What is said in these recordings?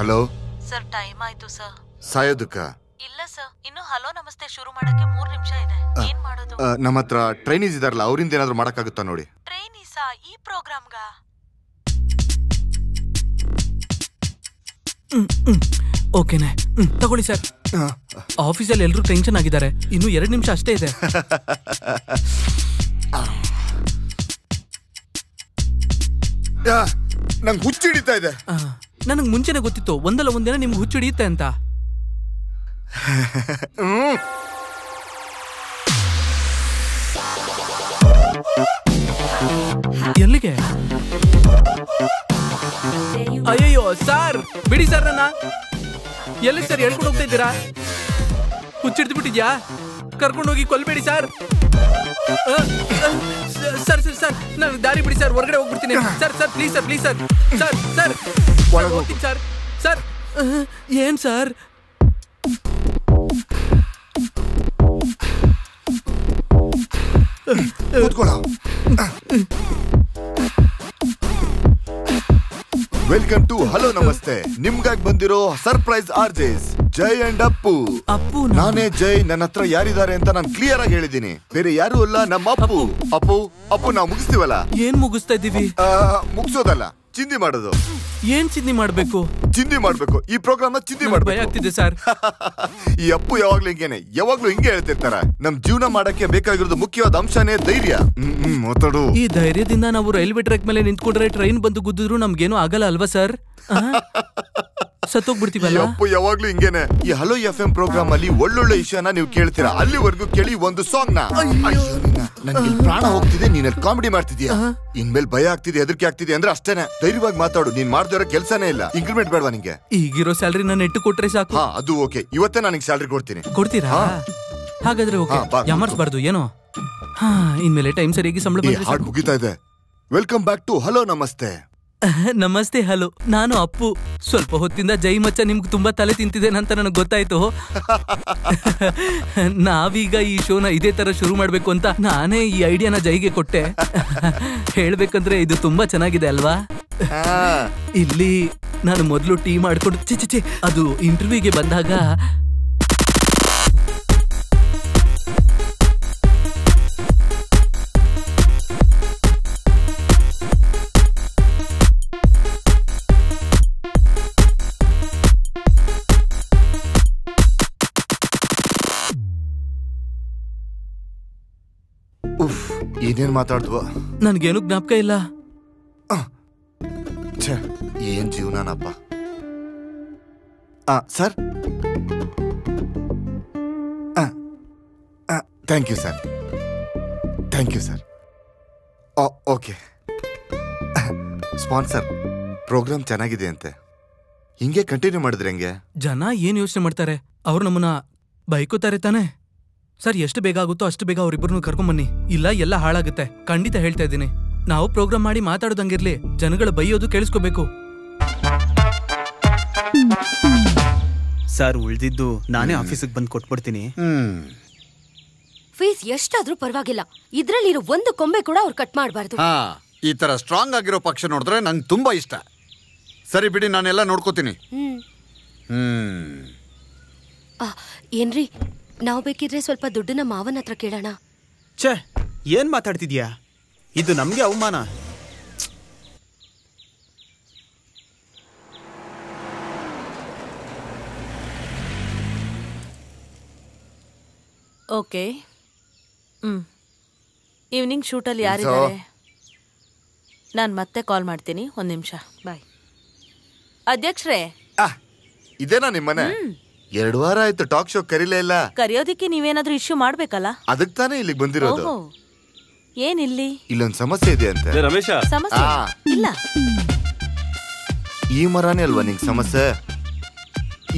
Hello sir, time ಆಯ್ತು sir. ಸಾಯೋದಕ್ಕ? ಇಲ್ಲ sir, ಇನ್ನು ಹಲೋ ನಮಸ್ತೆ ಶುರು ಮಾಡಕ್ಕೆ 3 ನಿಮಿಷ ಇದೆ. ಏನ್ ಮಾಡೋದು? ನಮ್ಮ ಹತ್ರ ಟ್ರೈನೀಸ್ ಇದಾರಲ್ಲ, ಅವರಿಂದ ಏನಾದ್ರು ಮಾಡಕ್ಕಾಗುತ್ತಾ ನೋಡಿ. ಟ್ರೈನೀಸಾ? ಈ ಪ್ರೋಗ್ರಾಮ್ಗ? ಓಕೆನೆ, ತಗೊಳ್ಳಿ ಸರ್. ಆಫೀಸಲ್ಲಿ ಎಲ್ಲರೂ ಟೆನ್ಷನ್ ಆಗಿದ್ದಾರೆ. ಇನ್ನು 2 ನಿಮಿಷ ಅಷ್ಟೇ ಇದೆ. ನಂಗೆ ಹುಚ್ಚು ಹಿಡಿತಾ ಇದೆ. ನನಗೆ ಮುಂಚೆನೆ ಗೊತ್ತಿತ್ತು ಒಂದಲ್ಲ ಒಂದಿನ ನಿಮ್ಗೆ ಹುಚ್ಚು ಹಿಡಿಯುತ್ತೆ ಅಂತ. ಎಲ್ಲಿಗೆ? ಅಯ್ಯಯ್ಯೋ ಸರ್, ಬಿಡಿ ಸರ್ ನನ್ನ. ಎಲ್ಲಿ ಸರ್ ಹೇಳ್ಕೊಂಡು ಹೋಗ್ತಾ ಇದ್ದೀರಾ? ಹುಚ್ಚಿಡ್ದು ಬಿಟ್ಟಿದ್ಯಾ? ಕರ್ಕೊಂಡೋಗಿ ಕೊಲ್ಬೇಡಿ ಸರ್. ಸರ್ ಸರ್ ಸರ್, ನಾನು ದಾರಿ ಬಿಡಿ ಸರ್, ಹೊರಗಡೆ ಹೋಗ್ಬಿಡ್ತೀನಿ sir. Sir please sir, please sir. Sir sir ಹೋಗ್ತೀನಿ ಸರ್. ಸರ್ ಏನ್ ಸರ್? ವೆಲ್ಕಮ್ ಟು ಹಲೋ ನಮಸ್ತೆ. ನಿಮ್ಗಾಗಿ ಬಂದಿರೋ surprise RJs Jai and Appu. Appu? ನಾನೇ ಜೈ. ನನ್ನ ಹತ್ರ ಯಾರಿದ್ದಾರೆ ಅಂತ ನಾನು ಕ್ಲಿಯರ್ ಆಗಿ ಹೇಳಿದೀನಿ. ಬೇರೆ ಯಾರು ಅಲ್ಲ, ನಮ್ಮ ಅಪ್ಪು. ಅಪ್ಪು ಅಪ್ಪು ನಾವು ಮುಗಿಸ್ತೀವಲ್ಲ? ಏನ್ ಮುಗಿಸ್ತಾ ಇದೀವಿ? ಮುಗಿಸೋದಲ್ಲ, ಚಿಂದಿ ಮಾಡೋದು. ಏನ್ ಚಿಂದಿ ಮಾಡ್ಬೇಕು? ಚಿಂದಿ ಮಾಡ್ಬೇಕು. ಈ ಪ್ರೋಗ್ರಾಮ್ ಚಿಂದಿ ಮಾಡ್ಬೇಕು. ಭಯ ಆಗ್ತಿದೆ ಸರ್. ಈ ಅಪ್ಪು ಯಾವಾಗ್ಲೂ ಹಿಂಗೇನೆ, ಯಾವಾಗ್ಲೂ ಹಿಂಗೆ ಹೇಳ್ತಿರ್ತಾರ. ನಮ್ ಜೀವನ ಮಾಡಕ್ಕೆ ಬೇಕಾಗಿರೋದು ಮುಖ್ಯವಾದ ಅಂಶನೇ ಧೈರ್ಯ. ಮಾತಾಡು. ಈ ಧೈರ್ಯದಿಂದ ನಾವು ರೈಲ್ವೆ ಟ್ರ್ಯಾಕ್ ಮೇಲೆ ನಿಂತ್ಕೊಂಡ್ರೆ ಟ್ರೈನ್ ಬಂದು ಗುದ್ದಿದ್ರು ನಮ್ಗೇನು ಆಗಲ್ಲ ಅಲ್ವಾ ಸರ್? ಸತ್ತೋಗ್ಬಿಡ್ತೀವಲ್ಲ. ಅಪ್ಪು ಯಾವಾಗ್ಲೂ ಹಿಂಗೇನೆ. ಈ ಹಲೋ FM ಪ್ರೋಗ್ರಾಮ್ ಅಲ್ಲಿ ಒಳ್ಳೊಳ್ಳೆ ವಿಷಯನ ನೀವು ಕೇಳ್ತೀರಾ. ಅಲ್ಲಿವರೆಗೂ ಕೇಳಿ ಒಂದು ಸಾಂಗ್ ನ. ನನ್ಗೆ ಪ್ರಾಣ ಹೋಗ್ತಿದೆ, ನೀನ್ ಕಾಮಿಡಿ ಮಾಡ್ತಿದ್ಯಾ. ಇನ್ಮೇಲೆ ಭಯ ಆಗ್ತಿದೆ, ಹೆದರಿಕೆ ಆಗ್ತಿದೆ ಅಂದ್ರೆ ಅಷ್ಟೇನೆ. ಧೈರ್ಯವಾಗಿ ಮಾತಾಡು. ನೀನ್ ಮಾಡ್ದಿರೋ ಕೆಲ್ಸನೇ ಇಲ್ಲ. ಇಂಕ್ರಿಮೆಂಟ್ ಬೇಡವಾ ನಿಂಗೆ? ಈಗಿರೋ ಸ್ಯಾಲರಿ ನಾನು ನೆಟ್ಟು ಕೊಟ್ರೆ ಸಾಕು. ಅದು ಓಕೆ. ಇವತ್ತೇ ನನಗೆ ಸ್ಯಾಲರಿ ಕೊಡ್ತೀನಿ. ಕೊಡ್ತೀರಾ? ಹಾಗಾದ್ರೆ ಓಕೆ. ಯಾಮರ್ಸ್ಬಾರ್ದು ಏನೋ. ಇನ್ಮೇಲೆ ಟೈಮ್ ಸರಿಯಾಗಿ ಸಂಬಳ ಬಂದ್ರೆ ಮುಗಿತಾ ಇದೆ. ವೆಲ್ಕಮ್ ಬ್ಯಾಕ್ ಟು ಹಲೋ ನಮಸ್ತೆ. ನಮಸ್ತೆ. ಹಲೋ, ನಾನು ಅಪ್ಪು. ಸ್ವಲ್ಪ ಹೊತ್ತಿಂದ ಜೈ ಮಚ್ಚ ನಿಮ್ಗೆ ತುಂಬಾ ತಲೆ ತಿಂತಿದ್ದೇನೆ ಅಂತ ನನಗೆ ಗೊತ್ತಾಯ್ತು. ನಾವೀಗ ಈ ಶೋನ ಇದೇ ತರ ಶುರು ಮಾಡ್ಬೇಕು ಅಂತ ನಾನೇ ಈ ಐಡಿಯಾನ ಜೈಗೆ ಕೊಟ್ಟೆ. ಹೇಳ್ಬೇಕಂದ್ರೆ ಇದು ತುಂಬಾ ಚೆನ್ನಾಗಿದೆ ಅಲ್ವಾ? ಇಲ್ಲಿ ನಾನು ಮೊದಲು ಟೀ ಮಾಡ್ಕೊಂಡು ಚಿಚಿ ಅದು ಇಂಟರ್ವ್ಯೂಗೆ ಬಂದಾಗ ಏನೇನ್ ಮಾತಾಡ್ದ್ವ? ನನ್ಗೇನು ಜ್ಞಾಪಕ ಇಲ್ಲ. ಏನ್ ಜೀವನಪ್ಪ. Sir, thank you sir. Thank you sir. Okay. Sponsor, programme ಚೆನ್ನಾಗಿದೆ ಅಂತೆ. ಹಿಂಗೆ ಕಂಟಿನ್ಯೂ ಮಾಡಿದ್ರೆ ಹೆಂಗೆ? ಜನ ಏನ್ ಯೋಚನೆ ಮಾಡ್ತಾರೆ? ಅವ್ರು ನಮ್ಮನ್ನ ಬೈಕೋತಾರೆ ತಾನೆ? ಸರ್, ಎಷ್ಟು ಬೇಗ ಆಗುತ್ತೋ ಅಷ್ಟು ಬೇಗ ಅವ್ರಿಬ್ಬರನ್ನು ಕರ್ಕೊಂಬನ್ನಿ. ಇಲ್ಲ ಎಲ್ಲ ಹಾಳಾಗುತ್ತೆ. ಖಂಡಿತ ಹೇಳ್ತಾ ಇದ್ದೀನಿ. ನಾವು ಪ್ರೋಗ್ರಾಮ್ ಮಾಡಿ ಮಾತಾಡೋದಂಗಿರ್ಲಿ, ಜನಗಳ ಬೈಯೋದು ಕೇಳಿಸ್ಕೋಬೇಕು. ಸರ್, ಉಳ್ದಿದ್ದು ನಾನೇ ಆಫೀಸಿಗೆ ಬಂದು ಕೊಟ್ಬಿಡ್ತೀನಿ. ಫೀಸ್ ಎಷ್ಟಾದ್ರೂ ಪರವಾಗಿಲ್ಲ, ಇದ್ರಲ್ಲಿರೋ ಒಂದು ಕೊಂಬೆ ಕೂಡ ಅವ್ರು ಕಟ್ ಮಾಡಬಾರ್ದು. ಈ ತರ ಸ್ಟ್ರಾಂಗ್ ಆಗಿರೋ ಪಕ್ಷ ನೋಡಿದ್ರೆ ನಂಗೆ ತುಂಬಾ ಇಷ್ಟ. ಸರಿ ಬಿಡಿ, ನಾನೆಲ್ಲ ನೋಡ್ಕೋತೀನಿ. ಏನ್ರಿ, ನಾವು ಬೇಕಿದ್ರೆ ಸ್ವಲ್ಪ ದುಡ್ಡನ್ನ ಮಾವನ ಹತ್ರ ಕೇಳೋಣ. ಛೇ, ಏನ್ ಮಾತಾಡ್ತಿದ್ಯಾ? ಇದು ನಮ್ಗೆ ಅವಮಾನ. ಓಕೆ. ಈವ್ನಿಂಗ್ ಶೂಟಲ್ಲಿ ಯಾರಿದ್ದಾರೆ? ನಾನು ಮತ್ತೆ ಕಾಲ್ ಮಾಡ್ತೀನಿ. 1 ನಿಮಿಷ. ಬಾಯ್. ಅಧ್ಯಕ್ಷರೇ, ಇದೇನಾ ನಿಮ್ಮನೆ? 2 ವಾರ ಆಯ್ತು ಟಾಕ್ ಶೋ ಕರೀಲೇ ಇಲ್ಲ. ಕರೆಯೋದಿಕ್ಕೆ ನೀವೇನಾದ್ರೂ ಇಶ್ಯೂ ಮಾಡ್ಬೇಕಲ್ಲ? ಅದಕ್ಕೆ ತಾನೇ ಇಲ್ಲಿಗೆ ಬಂದಿರೋದು. ಏನಿಲ್ಲಿ? ಇಲ್ಲೊಂದು ಸಮಸ್ಯೆ ಇದೆ ಅಂತ. ರಮೇಶ, ಸಮಸ್ಯೆ ಇಲ್ಲ. ಈ ಮರನೇ ಅಲ್ವಾ ನಿಂಗೆ ಸಮಸ್ಯೆ?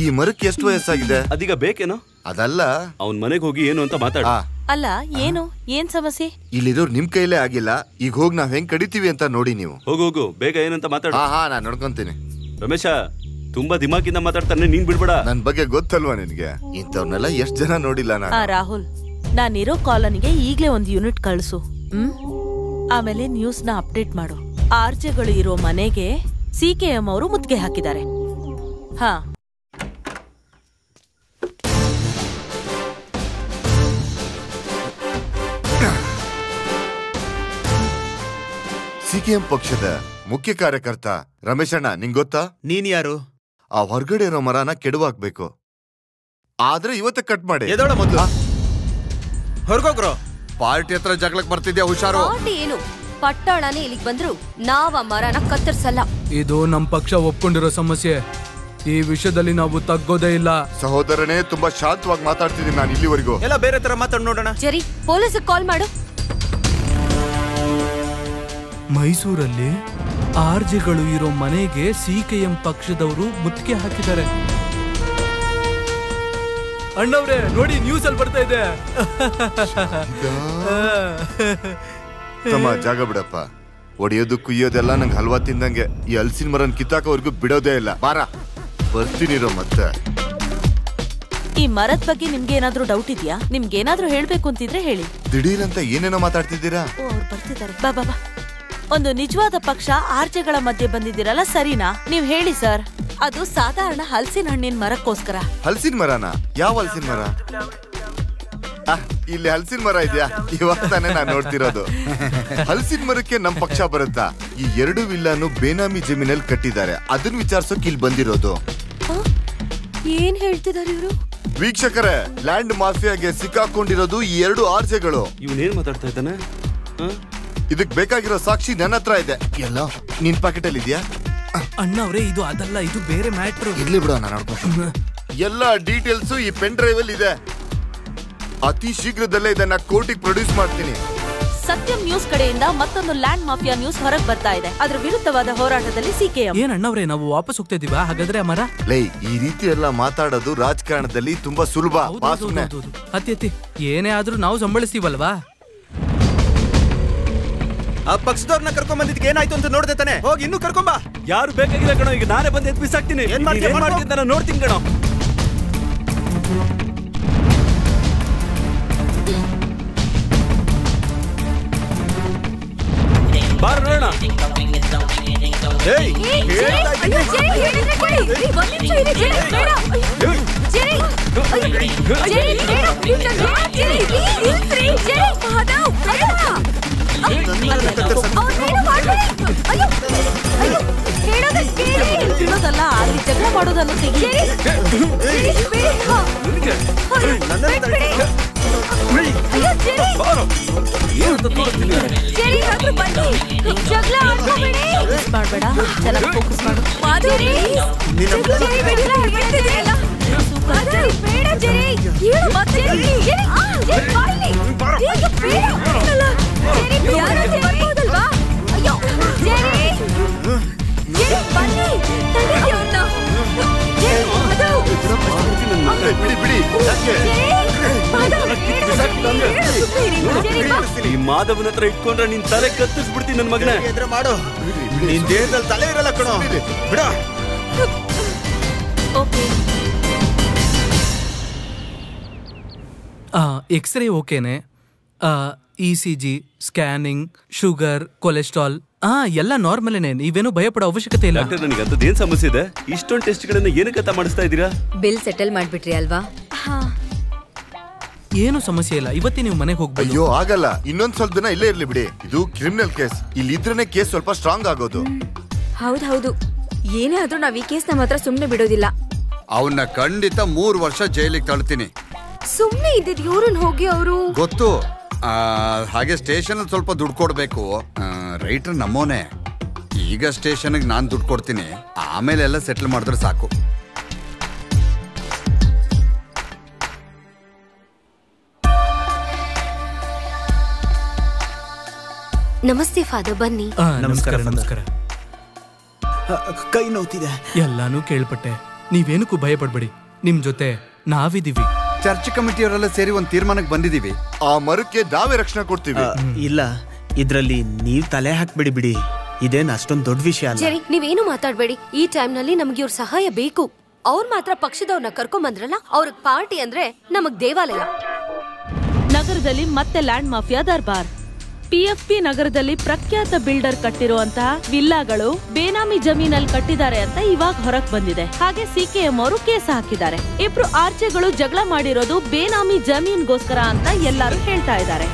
ಈ ಮರಕ್ಕೆ ಎಷ್ಟು ವಯಸ್ಸಾಗಿದೆ? ಅದೀಗ ಬೇಕೇನೋ? ಅದಲ್ಲ, ಅವನ್ ಮನೆಗೆ ಹೋಗಿ ಏನು ಅಂತ ಮಾತಾಡ. ಅಲ್ಲ, ಏನು ಏನ್ ಸಮಸ್ಯೆ? ಇಲ್ಲಿರೋರು ನಿಮ್ ಕೈಲೇ ಆಗಿಲ್ಲ. ಈಗ ಹೋಗಿ ನಾವ್ ಹೆಂಗ್ ಕಡಿತೀವಿ ಅಂತ ನೋಡಿ ನೀವು. ಹೋಗು ಬೇಗ ಏನಂತ ಮಾತಾಡ. ನಾನ್ ನೋಡ್ಕೊಂತೀನಿ. ರಮೇಶ, ತುಂಬಾ ದಿಮಾಕಿಂದ ಮಾತಾಡ್ತಾನೆ, ನೀನ್ ಬಿಡ್ಬೇಡ. ನನ್ ಬಗ್ಗೆ ಗೊತ್ತಲ್ವಾ ನಿನ್ಗೆ? ಇಂಥವ್ರನ್ನೆಲ್ಲ ಎಷ್ಟ್ ಜನ ನೋಡಿಲ್ಲ ನಾನು. ರಾಹುಲ್, ನಾನಿರೋ ಕಾಲೋನಿಗೆ ಈಗ್ಲೇ ಒಂದು ಯೂನಿಟ್ ಕಳ್ಸು. ಆಮೇಲೆ ನ್ಯೂಸ್ ನ ಅಪ್ಡೇಟ್ ಮಾಡು. ಆರ್ಜೆಗಳು ಇರೋ ಮನೆಗೆ CKM ಅವರು ಮುತ್ತಿಗೆ ಹಾಕಿದ್ದಾರೆ. ಹಾ. ಸಿಕೆಎಂ ಪಕ್ಷದ ಮುಖ್ಯ ಕಾರ್ಯಕರ್ತ ರಮೇಶ್ ಅಣ್ಣ, ನಿಂಗ್ ಗೊತ್ತಾ? ನೀನ್ ಯಾರು? ಆ ಹೊರಗಡೆ ಇರೋ ಮರನ ಕೆಡವಾಕ್ಬೇಕು, ಆದ್ರೆ ಇವತ್ತ ಕಟ್ ಮಾಡಿ. ಎದೋಳ ಮೊದ್ಲು ಹೊರಗೋಗ್ರೋ. ಪಾರ್ಟಿ ಹತ್ರ ಜಗಳಕ್ಕೆ ಬರ್ತಿದ್ಯಾ, ಹುಷಾರು. ಪಾರ್ಟಿ ಏನು, ಪಟ್ಟಾಳನೇ ಇಲ್ಲಿಗೆ ಬಂದ್ರು ನಾವ್ ಆ ಮರನ ಕತ್ತರಿಸಲ್ಲ. ಇದು ನಮ್ ಪಕ್ಷ ಒಪ್ಕೊಂಡಿರೋ ಸಮಸ್ಯೆ. ಈ ವಿಷಯದಲ್ಲಿ ನಾವು ತಗ್ಗೋದೇ ಇಲ್ಲ. ಸಹೋದರನೇ, ತುಂಬಾ ಶಾಂತವಾಗಿ ಮಾತಾಡ್ತಿದ್ದೀನಿ ನಾನು ಇಲ್ಲಿವರೆಗೂ. ಎಲ್ಲ ಬೇರೆ ತರ ಮಾತಾಡ್ ನೋಡೋಣ. ಜರಿ, ಪೊಲೀಸ್ ಕಾಲ್ ಮಾಡು. ಮೈಸೂರಲ್ಲಿ ಆರ್ಜಿಗಳು ಇರೋ ಮನೆಗೆ ಸಿಕೆಎಂ ಪಕ್ಷದವರು ಮುತ್ತಿಗೆ ಹಾಕಿದ್ದಾರೆ. ಅಣ್ಣವ್ರೆ ನೋಡಿ, ನ್ಯೂಸ್ ಅಲ್ಲಿ ಬರ್ತಾ ಇದೆ. ತಮ್ಮ ಜಾಗ ಬಿಡಪ್ಪ. ಒಡೆಯೋದು ಕುಯ್ಯೋದೆಲ್ಲ ನಂಗೆ ಹಲ್ವಾ ತಿಂದಂಗೆ. ಈ ಹಲಸಿನ ಮರನ್ ಕಿತ್ತಾಕೋವರೆಗೂ ಬಿಡೋದೇ ಇಲ್ಲ. ಬಾರ, ಬರ್ತೀನಿರೋ ಮತ್ತೆ. ಈ ಮರದ ಬಗ್ಗೆ ನಿಮ್ಗೆ ಏನಾದ್ರೂ ಡೌಟ್ ಇದೆಯಾ? ನಿಮ್ಗೆ ಏನಾದ್ರೂ ಹೇಳ್ಬೇಕು ಅಂತಿದ್ರೆ ಹೇಳಿ. ದಿಢೀರಂತ ಏನೇನೋ ಮಾತಾಡ್ತಿದ್ದೀರಾ? ಓ, ಅವ್ರು ಬರ್ತಿದ್ದಾರೆ. ಬಾ ಬಾ ಬಾ. ಒಂದು ನಿಜವಾದ ಪಕ್ಷ ಆರ್ಜೆಗಳ ಮಧ್ಯೆ ಬಂದಿದ್ದೀರಲ್ಲ, ಸರಿನಾ? ನೀವ್ ಹೇಳಿ ಸರ್. ಅದು ಸಾಧಾರಣ ಹಲಸಿನ ಹಣ್ಣಿನ ಮರಕ್ಕೋಸ್ಕರ. ಹಲಸಿನ ಮರನಾ? ಯಾವ ಹಲಸಿನ ಮರ? ಇಲ್ಲಿ ಹಲಸಿನ ಮರ ಇದೆಯಾ? ಇವಾಗ ತಾನೇ ನಾನು ನೋಡ್ತಿರೋದು. ಹಲಸಿನ ಮರಕ್ಕೆ ನಮ್ ಪಕ್ಷ ಬರುತ್ತಾ? ಈ 2 ವಿಲ್ಲಾನು ಬೇನಾಮಿ ಜಮೀನಲ್ಲಿ ಕಟ್ಟಿದ್ದಾರೆ. ಅದನ್ನ ವಿಚಾರಿಸೋಕೆ ಇಲ್ಲಿ ಬಂದಿರೋದು. ಏನ್ ಹೇಳ್ತಿದಾರೆ ಇವರು? ವೀಕ್ಷಕರೇ, ಲ್ಯಾಂಡ್ ಮಾಫಿಯಾಗೆ ಸಿಕ್ಕಾಕೊಂಡಿರೋದು ಈ 2 ಆರ್ಜೆಗಳು. ಇವನೇನ್ ಮಾತಾಡ್ತಾ ಇದ್ದಾನೆ? ಇದಕ್ ಬೇಕಾಗಿರೋ ಸಾಕ್ಷಿ ನನ್ನ ಹತ್ರ ಇದೆ. ಎಲ್ಲ ನಿನ್ ಪಾಕೆಟ್ ಅಲ್ಲಿ ಇದೆಯಾ? ಅಣ್ಣವ್ರೆ, ಇದು ಅದಲ್ಲ, ಇದು ಬೇರೆ ಮ್ಯಾಟ್ರು. ಇರ್ಲಿ ಬಿಡು, ನಾನು ನೋಡ್ಕೊಂಡು. ಎಲ್ಲ ಡೀಟೇಲ್ಸ್ ಈ ಪೆನ್ ಡ್ರೈವ್ ಅಲ್ಲಿ ಇದೆ. ಅತಿ ಶೀಘ್ರದಲ್ಲೇ ಇದನ್ನ ಕೋರ್ಟಿಗೆ ಪ್ರೊಡ್ಯೂಸ್ ಮಾಡ್ತೀನಿ. ಸತ್ಯಂ ನ್ಯೂಸ್ ಕಡೆಯಿಂದ ಮತ್ತೊಂದು ಲ್ಯಾಂಡ್ ಮಾಫಿಯಾ ನ್ಯೂಸ್ ಹೊರಗೆ ಬರ್ತಾ ಇದೆ. ಅದ್ರ ವಿರುದ್ಧವಾದ ಹೋರಾಟದಲ್ಲಿ ಸಿಕೆಎಂ. ಏನ್ ಅಣ್ಣವ್ರೆ, ನಾವು ವಾಪಸ್ ಹೋಗ್ತಾ ಇದೀವಾ ಹಾಗಾದ್ರೆ? ಆ ಮರ ಲೈ, ಈ ರೀತಿ ಎಲ್ಲ ಮಾತಾಡೋದು ರಾಜಕಾರಣದಲ್ಲಿ ತುಂಬಾ ಸುಲಭ. ಅತಿ ಏನೇ ಆದ್ರೂ ನಾವು ಸಂಬಳಿಸ್ತೀವಲ್ವಾ? ಆ ಪಕ್ಷದವ್ರನ್ನ ಕರ್ಕೊಂಡ್ ಬಂದಿದ್ಕೆ ಏನಾಯ್ತು ಅಂತ ನೋಡ್ದೆ ತಾನೆ? ಹೋಗಿ ಇನ್ನೂ ಕರ್ಕೊಂಬ. ಯಾರು ಬೇಕಾಗಿಲ್ಲ ಕಣೋ, ಈಗ ನಾನೇ ಬಂದು ಎದ್ದು ಬಿಸಾಕ್ತೀನಿ. ಏನ್ ಮಾಡ್ತೀನಿ ನೋಡ್ತೀನಿ ಕಣೋ. ಬಾರ ನೋಡೋಣ. ತಿನ್ನೋದಲ್ಲ, ಅಲ್ಲಿ ಜಗಳ ಮಾಡೋದನ್ನ ತೆಗಿ. ಮಾಡ್ಬೇಡ, ಚೆನ್ನಾಗಿ ಫೋಕಸ್ ಮಾಡು. ಬಿಡಿ ಬಿಡಿ. ಈ ಮಾಧವನ ಹತ್ರ ಇಟ್ಕೊಂಡ್ರೆ ನಿನ್ ತಲೆ ಕತ್ತಿಸ್ಬಿಡ್ತೀನಿ ನನ್ ಮಗನೇ. ಎದ್ರ ಮಾಡು, ನಿನ್ ದೇಹದಲ್ಲಿ ತಲೆ ಇರಲ್ಲ ಕಣೋ. ಬಿಡ. ಎಕ್ಸ್ರೇ ಓಕೆನೆ. ECG, ಸ್ಕ್ಯಾನಿಂಗ್, ಶುಗರ್, ಕೊಲೆಸ್ಟ್ರಾಲ್ ಎಲ್ಲ ನಾರ್ಮಲ್ನೇ. ನೀವೇನು ಭಯ ಪಡೋ ಅವಶ್ಯಕತೆ ಇಲ್ಲ. ಡಾಕ್ಟರ್, ನನಗೆ ಅಂತದೇನ್ ಸಮಸ್ಯೆ ಇದೆ? ಇಷ್ಟೊಂದು ಟೆಸ್ಟ್ಗಳನ್ನ ಏನಕ್ಕೆ ಮಾಡಿಸ್ತಾ ಇದ್ದೀರಾ? ಬಿಲ್ ಸೆಟಲ್ ಮಾಡ್ಬಿಟ್ರಿ ಅಲ್ವಾ? ಏನು ಸಮಸ್ಯೆ ಇಲ್ಲ, ಇವತ್ತೇ ನೀವು ಮನೆಗೆ ಹೋಗ್ಬೋದು. ಅಯ್ಯೋ, ಆಗಲ್ಲ. ಇನ್ನೊಂದ್ ಸ್ವಲ್ಪ ದಿನ ಇಲ್ಲೇ ಇರ್ಲಿ ಬಿಡಿ. ಇದು ಕ್ರಿಮಿನಲ್ ಕೇಸ್. ಇಲ್ಲಿ ಇದ್ರೇನೆ ಕೇಸ್ ಸ್ವಲ್ಪ ಸ್ಟ್ರಾಂಗ್ ಆಗೋದು. ಹೌದು, ಏನೇ ಆದ್ರೂ ನಾವ್ ಈ ಕೇಸ್ ನಮ್ಮ ಹತ್ರ ಸುಮ್ನೆ ಬಿಡೋದಿಲ್ಲ. ಅವನ್ನ ಖಂಡಿತ 3 ವರ್ಷ ಜೈಲಿಗೆ ತಳ್ತೀನಿ. ಸುಮ್ನೆ ಇದ್ದಿದ್ ಇವ್ರನ್ನ ಹೋಗಿ ಅವರು ಗೊತ್ತು. ಹಾಗೆ ಸ್ಟೇಷನ್ ಅಲ್ಲಿ ಸ್ವಲ್ಪ ದುಡ್ಡು ಕೊಡ್ಬೇಕು. ರೈಟರ್ ನಮ್ಮೋನೆ. ಈಗ ಸ್ಟೇಷನ್ಗೆ ನಾನು ದುಡ್ಡು ಕೊಡ್ತೀನಿ, ಆಮೇಲೆ ಎಲ್ಲ ಸೆಟ್ಲ್ ಮಾಡಿದ್ರೆ ಸಾಕು. ನಮಸ್ತೆ ಫಾದರ್, ಬನ್ನಿ. ನಮಸ್ಕಾರ. ನಮಸ್ಕಾರ. ಕೈ ನೋವ್ತಿದೆ. ಎಲ್ಲಾನು ಕೇಳ್ಪಟ್ಟೆ. ನೀವೇನಕ್ಕೂ ಭಯ ಪಡ್ಬೇಡಿ, ನಿಮ್ ಜೊತೆ ನಾವಿದೀವಿ. ಚರ್ಚ್ ಕಮಿಟಿಯವರೆಲ್ಲ ಸೇರಿ ಒಂದು ತೀರ್ಮಾನಕ್ಕೆ ಬಂದಿದೀವಿ. ಆ ಮರಕ್ಕೆ ನಾವೇ ರಕ್ಷಣೆ ಕೊಡ್ತೀವಿ. ಇಲ್ಲ, ಇದ್ರಲ್ಲಿ ನೀವ್ ತಲೆ ಹಾಕ್ಬಿಡಿ ಬಿಡಿ. ಇದೇನ್ ಅಷ್ಟೊಂದ್ ದೊಡ್ಡ ವಿಷಯ ಅಲ್ಲ. ಸರಿ, ನೀವೇನು ಮಾತಾಡ್ಬೇಡಿ. ಈ ಟೈಮ್ ನಲ್ಲಿ ನಮ್ಗೆ ಇವ್ರ ಸಹಾಯ ಬೇಕು. ಅವ್ರು ಮಾತ್ರ ಪಕ್ಷದವ್ರನ್ನ ಕರ್ಕೊಂಡ್ ಬಂದ್ರಲ್ಲ, ಅವ್ರಿಗೆ ಪಾರ್ಟಿ ಅಂದ್ರೆ ನಮಗ್ ದೇವಾಲಯ. ನಗರದಲ್ಲಿ ಮತ್ತೆ ಲ್ಯಾಂಡ್ ಮಾಫಿಯಾ ದರ್ಬಾರ್. PFP ನಗರದಲ್ಲಿ ಪ್ರಖ್ಯಾತ ಬಿಲ್ಡರ್ ಕಟ್ಟಿರುವಂತಹ ವಿಲ್ಲಾಗಳು ಬೇನಾಮಿ ಜಮೀನಲ್ಲಿ ಕಟ್ಟಿದ್ದಾರೆ ಅಂತ ಇವಾಗ ಹೊರಗ್ ಬಂದಿದೆ. ಹಾಗೆ CKM ಅವರು ಕೇಸ್ ಹಾಕಿದ್ದಾರೆ. ಇಬ್ರು ಆರ್ಜೆಗಳು ಜಗಳ ಮಾಡಿರೋದು ಬೇನಾಮಿ ಜಮೀನ್ಗೋಸ್ಕರ ಅಂತ ಎಲ್ಲರೂ ಹೇಳ್ತಾ ಇದ್ದಾರೆ.